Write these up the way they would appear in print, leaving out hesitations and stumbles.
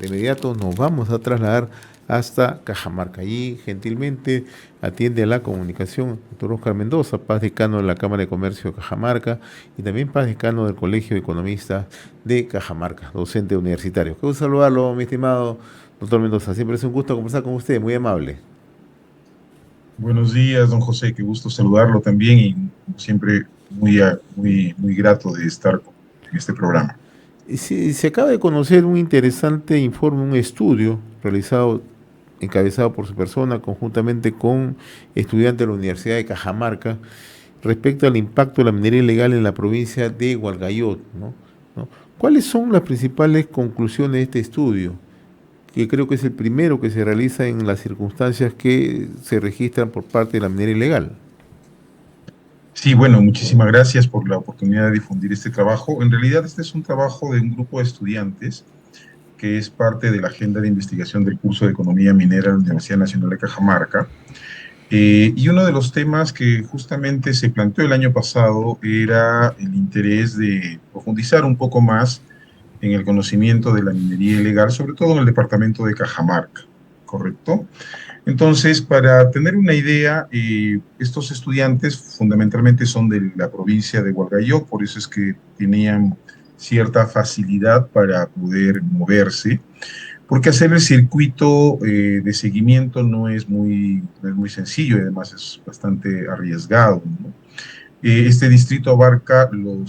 de inmediato nos vamos a trasladar hasta Cajamarca. Allí gentilmente atiende a la comunicación el doctor Oscar Mendoza, Paz Decano de la Cámara de Comercio de Cajamarca y también Paz Decano del Colegio de Economistas de Cajamarca, docente universitario. Quiero saludarlo, mi estimado doctor Mendoza. Siempre es un gusto conversar con usted, muy amable. Buenos días, don José, qué gusto saludarlo también y como siempre muy grato de estar en este programa. Se acaba de conocer un interesante informe, un estudio realizado, encabezado por su persona, conjuntamente con estudiantes de la Universidad de Cajamarca, respecto al impacto de la minería ilegal en la provincia de Hualgayoc, ¿no? ¿No? ¿Cuáles son las principales conclusiones de este estudio? Que creo que es el primero que se realiza en las circunstancias que se registran por parte de la minería ilegal. Sí, bueno, muchísimas gracias por la oportunidad de difundir este trabajo. En realidad, este es un trabajo de un grupo de estudiantes que es parte de la agenda de investigación del curso de Economía Minera de la Universidad Nacional de Cajamarca. Y uno de los temas que justamente se planteó el año pasado era el interés de profundizar un poco más en el conocimiento de la minería ilegal, sobre todo en el departamento de Cajamarca, ¿correcto? Entonces, para tener una idea, estos estudiantes fundamentalmente son de la provincia de Hualgayoc, por eso es que tenían cierta facilidad para poder moverse, porque hacer el circuito de seguimiento no es muy sencillo y además es bastante arriesgado, ¿no? Este distrito abarca perdón,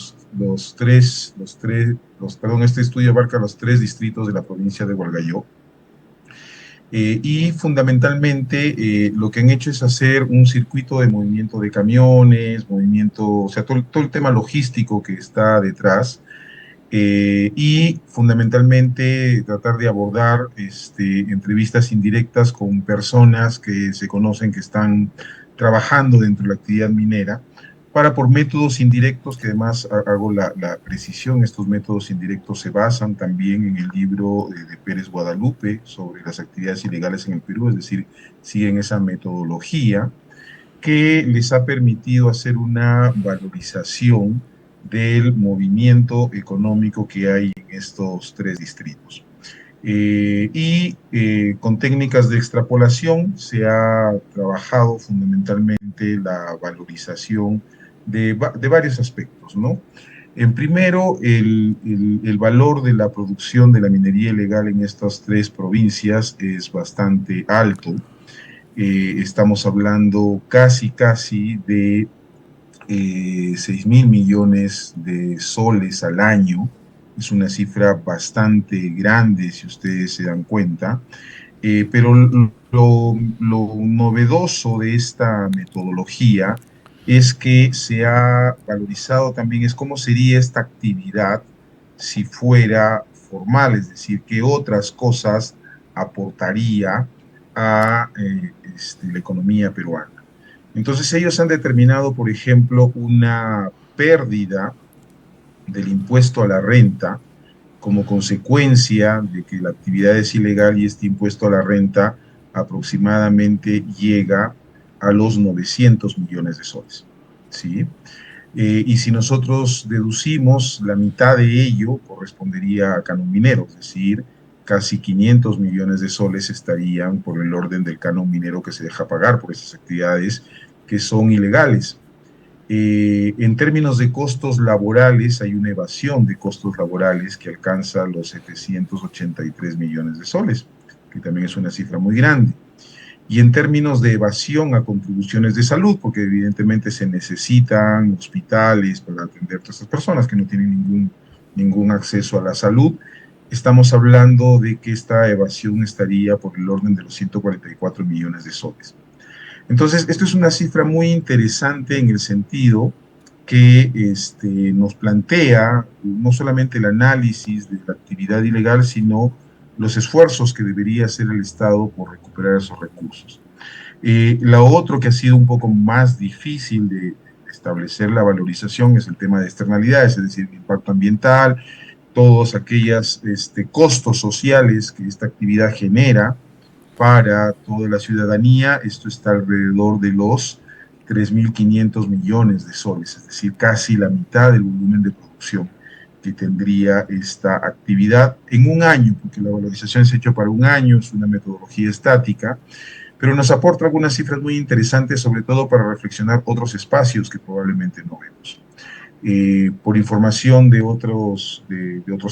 este estudio abarca los tres distritos de la provincia de Hualgayoc. Y fundamentalmente lo que han hecho es hacer un circuito de movimiento de camiones, movimiento, o sea, todo el tema logístico que está detrás, y fundamentalmente tratar de abordar entrevistas indirectas con personas que se conocen que están trabajando dentro de la actividad minera, para por métodos indirectos, que además hago la precisión, estos métodos indirectos se basan también en el libro de Pérez Guadalupe sobre las actividades ilegales en el Perú, es decir, siguen esa metodología que les ha permitido hacer una valorización del movimiento económico que hay en estos tres distritos. Con técnicas de extrapolación se ha trabajado fundamentalmente la valorización de varios aspectos, ¿no? En primero, el valor de la producción de la minería ilegal en estas tres provincias es bastante alto. Estamos hablando casi de 6 mil millones de soles al año. Es una cifra bastante grande, si ustedes se dan cuenta. Pero lo novedoso de esta metodología es que se ha valorizado también es cómo sería esta actividad si fuera formal, es decir, qué otras cosas aportaría a la economía peruana. Entonces ellos han determinado, por ejemplo, una pérdida del impuesto a la renta como consecuencia de que la actividad es ilegal, y este impuesto a la renta aproximadamente llega a los 900 millones de soles. ¿Sí? Y si nosotros deducimos la mitad de ello, correspondería a canon minero, es decir, casi 500 millones de soles estarían por el orden del canon minero que se deja pagar por esas actividades que son ilegales. En términos de costos laborales, hay una evasión de costos laborales que alcanza los 783 millones de soles, que también es una cifra muy grande. Y en términos de evasión a contribuciones de salud, porque evidentemente se necesitan hospitales para atender a todas estas personas que no tienen ningún acceso a la salud, estamos hablando de que esta evasión estaría por el orden de los 144 millones de soles. Entonces, esto es una cifra muy interesante en el sentido que nos plantea no solamente el análisis de la actividad ilegal, sino los esfuerzos que debería hacer el Estado por recuperar esos recursos. Lo otro que ha sido un poco más difícil de establecer la valorización es el tema de externalidades, es decir, el impacto ambiental, todos aquellos costos sociales que esta actividad genera para toda la ciudadanía. Esto está alrededor de los 3.500 millones de soles, es decir, casi la mitad del volumen de producción. que tendría esta actividad en un año, porque la valorización se ha hecho para un año, es una metodología estática, pero nos aporta algunas cifras muy interesantes, sobre todo para reflexionar otros espacios que probablemente no vemos. Por información de otros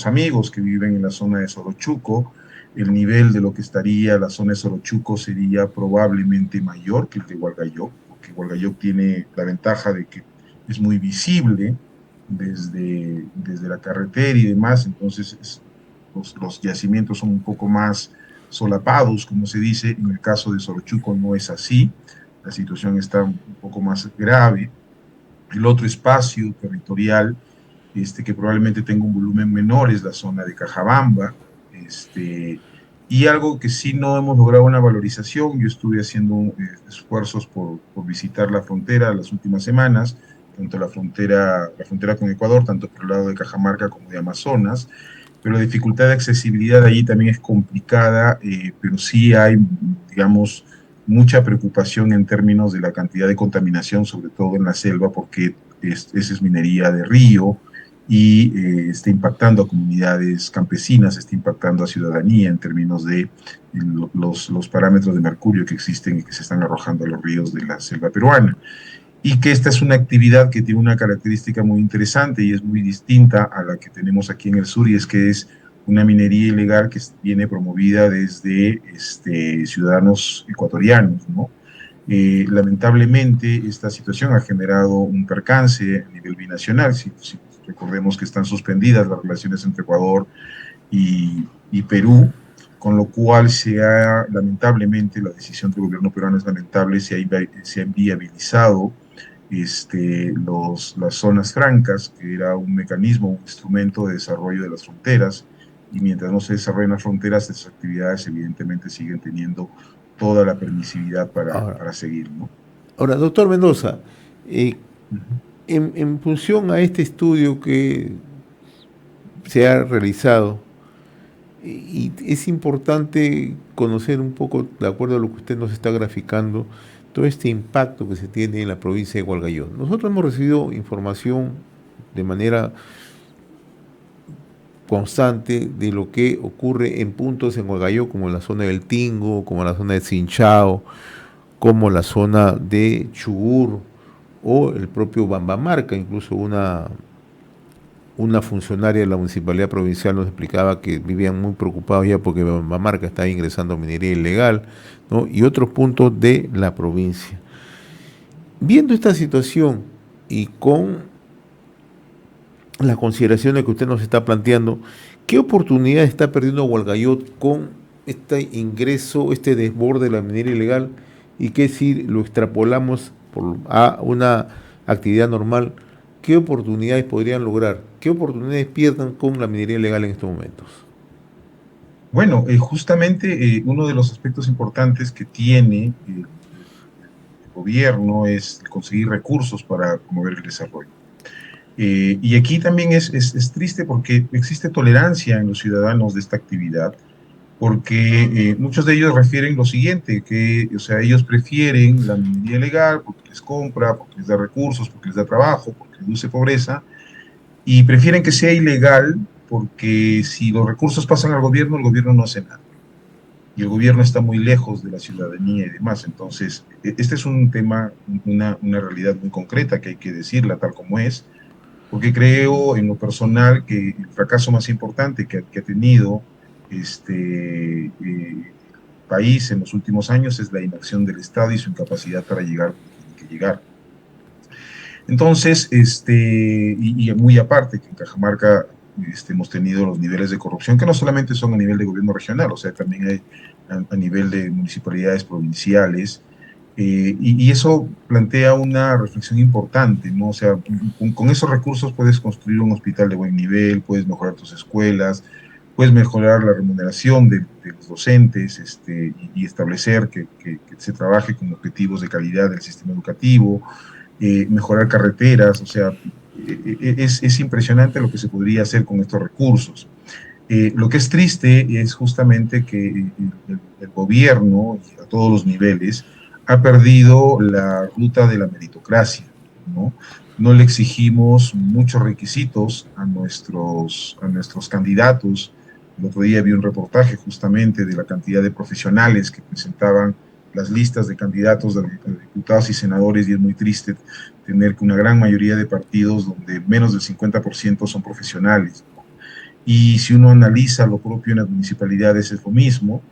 amigos que viven en la zona de Sorochuco, el nivel de lo que estaría la zona de Sorochuco sería probablemente mayor que el de Hualgayoc, porque Hualgayoc tiene la ventaja de que es muy visible desde la carretera y demás, entonces los yacimientos son un poco más solapados, como se dice. En el caso de Sorochuco no es así, la situación está un poco más grave. El otro espacio territorial que probablemente tenga un volumen menor es la zona de Cajabamba. Y algo que sí no hemos logrado una valorización, yo estuve haciendo esfuerzos por visitar la frontera las últimas semanas, tanto la frontera con Ecuador, tanto por el lado de Cajamarca como de Amazonas, pero la dificultad de accesibilidad allí también es complicada, pero sí hay, digamos, mucha preocupación en términos de la cantidad de contaminación, sobre todo en la selva, porque esa es minería de río y está impactando a comunidades campesinas, está impactando a ciudadanía en términos de los parámetros de mercurio que existen y que se están arrojando a los ríos de la selva peruana. Y que esta es una actividad que tiene una característica muy interesante y es muy distinta a la que tenemos aquí en el sur, y es que es una minería ilegal que viene promovida desde ciudadanos ecuatorianos, ¿no? Lamentablemente, esta situación ha generado un percance a nivel binacional. Si recordemos que están suspendidas las relaciones entre Ecuador y Perú, con lo cual lamentablemente, la decisión del gobierno peruano es lamentable, se ha inviabilizado las zonas francas, que era un mecanismo, un instrumento de desarrollo de las fronteras, y mientras no se desarrollen las fronteras, esas actividades evidentemente siguen teniendo toda la permisividad Ahora, para seguir, ¿no? ahora, doctor Mendoza, eh, Uh -huh. en función a este estudio que se ha realizado, y es importante conocer un poco, de acuerdo a lo que usted nos está graficando, todo este impacto que se tiene en la provincia de Hualgayoc. Nosotros hemos recibido información de manera constante de lo que ocurre en puntos en Hualgayoc, como la zona del Tingo, como la zona de Sinchao, como la zona de Chubur o el propio Bambamarca. Incluso una funcionaria de la Municipalidad Provincial nos explicaba que vivían muy preocupados ya porque Bambamarca estaba ingresando minería ilegal, ¿no? Y otros puntos de la provincia. Viendo esta situación y con las consideraciones que usted nos está planteando, ¿qué oportunidad está perdiendo Hualgayoc con este ingreso, este desborde de la minería ilegal? Y que si lo extrapolamos a una actividad normal, ¿qué oportunidades podrían lograr? ¿Qué oportunidades pierdan con la minería ilegal en estos momentos? Bueno, justamente uno de los aspectos importantes que tiene el gobierno es conseguir recursos para promover el desarrollo. Y aquí también es triste porque existe tolerancia en los ciudadanos de esta actividad, porque muchos de ellos refieren lo siguiente, que, o sea, ellos prefieren la minería legal porque les compra, porque les da recursos, porque les da trabajo, porque reduce pobreza, y prefieren que sea ilegal porque si los recursos pasan al gobierno, el gobierno no hace nada. Y el gobierno está muy lejos de la ciudadanía y demás. Entonces, este es un tema, una realidad muy concreta que hay que decirla tal como es, porque creo en lo personal que el fracaso más importante que ha tenido país en los últimos años es la inacción del Estado y su incapacidad para llegar donde tiene que llegar. Entonces, y muy aparte, que en Cajamarca hemos tenido los niveles de corrupción, que no solamente son a nivel de gobierno regional, o sea, también hay a nivel de municipalidades provinciales, y eso plantea una reflexión importante, ¿no? O sea, con esos recursos puedes construir un hospital de buen nivel, puedes mejorar tus escuelas, puedes mejorar la remuneración de los docentes, y establecer que se trabaje con objetivos de calidad del sistema educativo, mejorar carreteras, o sea, es impresionante lo que se podría hacer con estos recursos. Lo que es triste es justamente que el gobierno, a todos los niveles, ha perdido la ruta de la meritocracia, ¿no? no le exigimos muchos requisitos a nuestros candidatos. El otro día vi un reportaje justamente de la cantidad de profesionales que presentaban las listas de candidatos de diputados y senadores, y es muy triste tener que una gran mayoría de partidos donde menos del 50% son profesionales, ¿no? Y si uno analiza lo propio en las municipalidades es lo mismo.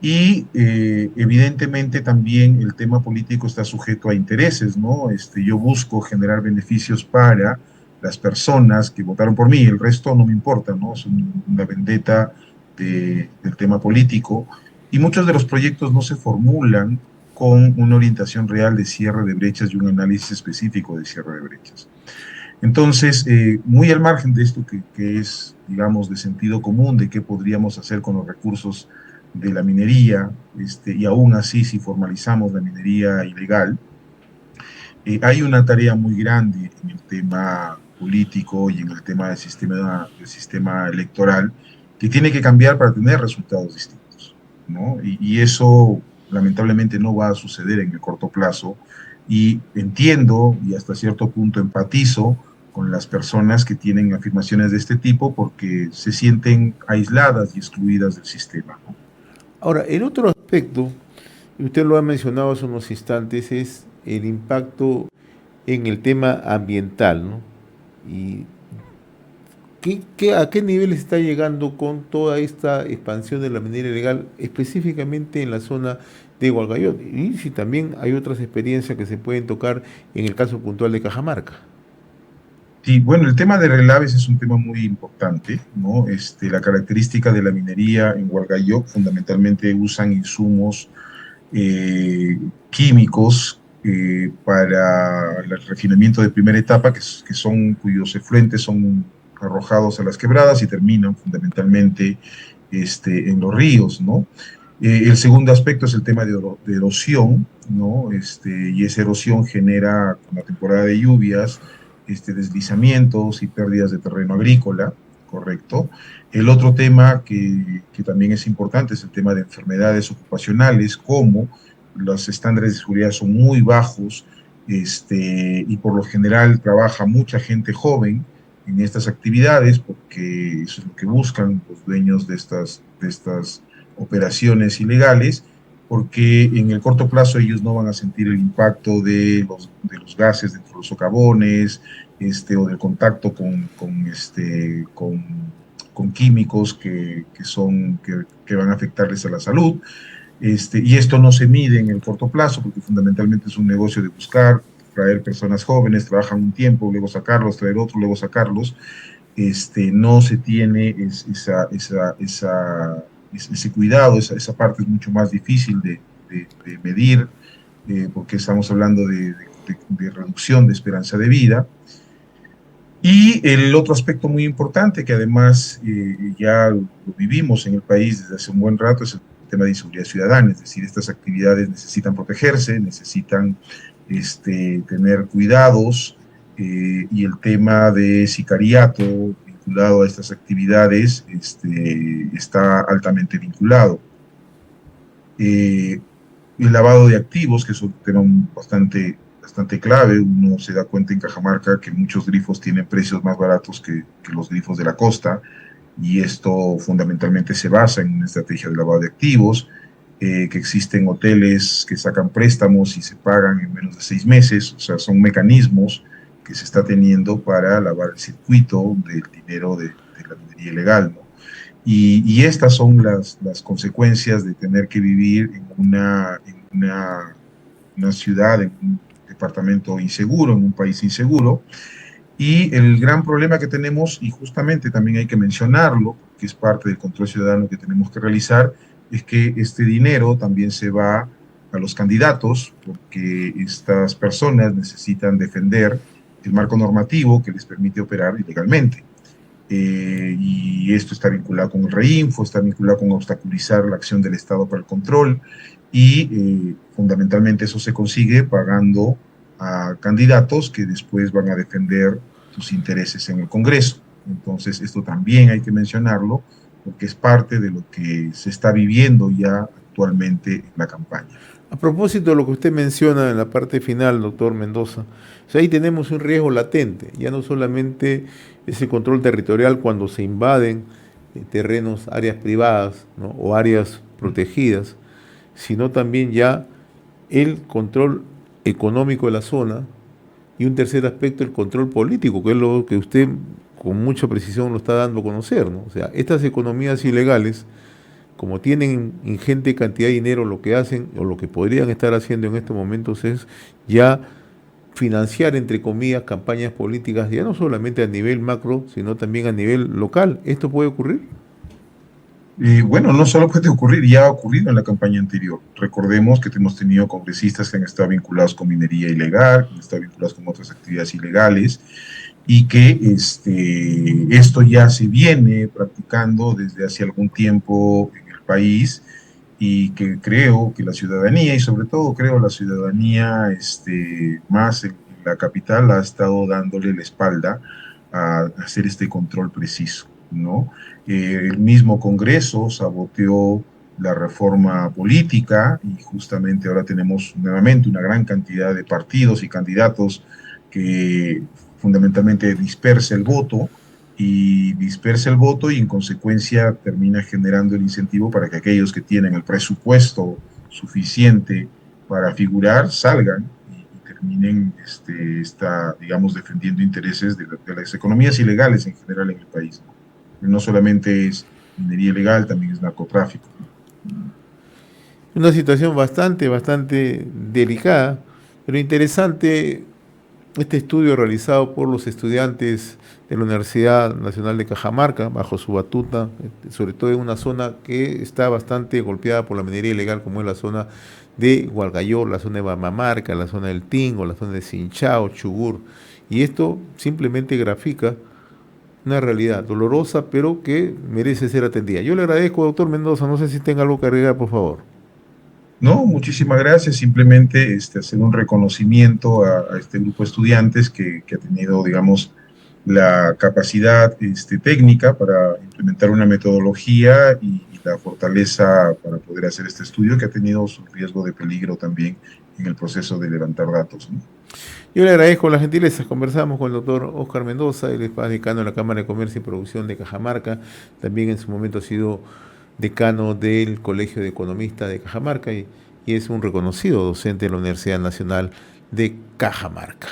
Y evidentemente también el tema político está sujeto a intereses, ¿no? Yo busco generar beneficios para las personas que votaron por mí, el resto no me importa, ¿no? Es una vendetta del tema político, y muchos de los proyectos no se formulan con una orientación real de cierre de brechas y un análisis específico de cierre de brechas. Entonces, muy al margen de esto que es, digamos, de sentido común, de qué podríamos hacer con los recursos de la minería, y aún así, si formalizamos la minería ilegal, hay una tarea muy grande en el tema político y en el tema del sistema electoral que tiene que cambiar para tener resultados distintos, ¿no? Y eso lamentablemente no va a suceder en el corto plazo. Y entiendo y hasta cierto punto empatizo con las personas que tienen afirmaciones de este tipo porque se sienten aisladas y excluidas del sistema, ¿no? Ahora, el otro aspecto, y usted lo ha mencionado hace unos instantes, es el impacto en el tema ambiental, ¿no? Y a qué nivel está llegando con toda esta expansión de la minería ilegal, específicamente en la zona de Hualgayoc. Y si también hay otras experiencias que se pueden tocar en el caso puntual de Cajamarca. Sí, bueno, el tema de relaves es un tema muy importante, ¿no? La característica de la minería en Hualgayoc fundamentalmente usan insumos químicos para el refinamiento de primera etapa, cuyos efluentes son arrojados a las quebradas y terminan fundamentalmente en los ríos, ¿no? El segundo aspecto es el tema de erosión, ¿no? Y esa erosión genera, con la temporada de lluvias, deslizamientos y pérdidas de terreno agrícola, ¿correcto? El otro tema que también es importante es el tema de enfermedades ocupacionales, como los estándares de seguridad son muy bajos, y por lo general trabaja mucha gente joven en estas actividades, porque eso es lo que buscan los dueños de estas operaciones ilegales, porque en el corto plazo ellos no van a sentir el impacto de los gases dentro de los socavones, o del contacto con químicos que van a afectarles a la salud. Y esto no se mide en el corto plazo, porque fundamentalmente es un negocio de buscar, traer personas jóvenes, trabajan un tiempo, luego sacarlos, traer otro, luego sacarlos. No se tiene ese cuidado, esa parte es mucho más difícil de medir, porque estamos hablando de reducción de esperanza de vida. Y el otro aspecto muy importante, que además ya lo vivimos en el país desde hace un buen rato, es el tema de inseguridad ciudadana. Es decir, estas actividades necesitan protegerse, necesitan tener cuidados, y el tema de sicariato vinculado a estas actividades está altamente vinculado. Eh, el lavado de activos, que es un tema bastante clave. Uno se da cuenta en Cajamarca que muchos grifos tienen precios más baratos que los grifos de la costa, y esto fundamentalmente se basa en una estrategia de lavado de activos, que existen hoteles que sacan préstamos y se pagan en menos de 6 meses. O sea, son mecanismos que se está teniendo para lavar el circuito del dinero de la minería ilegal, ¿no? Y estas son las consecuencias de tener que vivir en una ciudad, en un departamento inseguro, en un país inseguro. Y el gran problema que tenemos, y justamente también hay que mencionarlo, que es parte del control ciudadano que tenemos que realizar, es que este dinero también se va a los candidatos, porque estas personas necesitan defender el marco normativo que les permite operar ilegalmente. Y esto está vinculado con el reinfo, está vinculado con obstaculizar la acción del Estado para el control, y fundamentalmente eso se consigue pagando a candidatos que después van a defender sus intereses en el Congreso. Entonces, esto también hay que mencionarlo, porque es parte de lo que se está viviendo ya actualmente en la campaña. A propósito de lo que usted menciona en la parte final, doctor Mendoza, o sea, ahí tenemos un riesgo latente, ya no solamente ese control territorial cuando se invaden terrenos, áreas privadas, ¿no? O áreas protegidas, sino también ya el control económico de la zona y un tercer aspecto, el control político, que es lo que usted con mucha precisión lo está dando a conocer, ¿no? O sea, estas economías ilegales, como tienen ingente cantidad de dinero, lo que hacen o lo que podrían estar haciendo en estos momentos es ya financiar, entre comillas, campañas políticas, ya no solamente a nivel macro, sino también a nivel local. ¿Esto puede ocurrir? Bueno, no solo puede ocurrir, ya ha ocurrido en la campaña anterior. Recordemos que hemos tenido congresistas que han estado vinculados con minería ilegal, que han estado vinculados con otras actividades ilegales, y que esto ya se viene practicando desde hace algún tiempo en el país, y que creo que la ciudadanía, y sobre todo creo la ciudadanía más en la capital, ha estado dándole la espalda a hacer este control preciso, ¿no? El mismo Congreso saboteó la reforma política y justamente ahora tenemos nuevamente una gran cantidad de partidos y candidatos que fundamentalmente dispersa el voto y en consecuencia termina generando el incentivo para que aquellos que tienen el presupuesto suficiente para figurar salgan y terminen digamos, defendiendo intereses de las economías ilegales en general en el país. No solamente es minería ilegal, también es narcotráfico. Una situación bastante delicada, pero interesante este estudio realizado por los estudiantes de la Universidad Nacional de Cajamarca, bajo su batuta, sobre todo en una zona que está bastante golpeada por la minería ilegal, como es la zona de Hualgayor, la zona de Bamamarca, la zona del Tingo, la zona de Sinchao, Chugur. Y esto simplemente grafica una realidad dolorosa, pero que merece ser atendida. Yo le agradezco, doctor Mendoza, no sé si tenga algo que agregar, por favor. No, muchísimas gracias. Simplemente hacer un reconocimiento a este grupo de estudiantes que ha tenido, digamos, la capacidad técnica para implementar una metodología y la fortaleza para poder hacer este estudio, que ha tenido su riesgo de peligro también en el proceso de levantar datos, ¿no? Yo le agradezco la gentileza. Conversamos con el doctor Óscar Mendoza, él es decano de la Cámara de Comercio y Producción de Cajamarca. También en su momento ha sido decano del Colegio de Economistas de Cajamarca y es un reconocido docente de la Universidad Nacional de Cajamarca.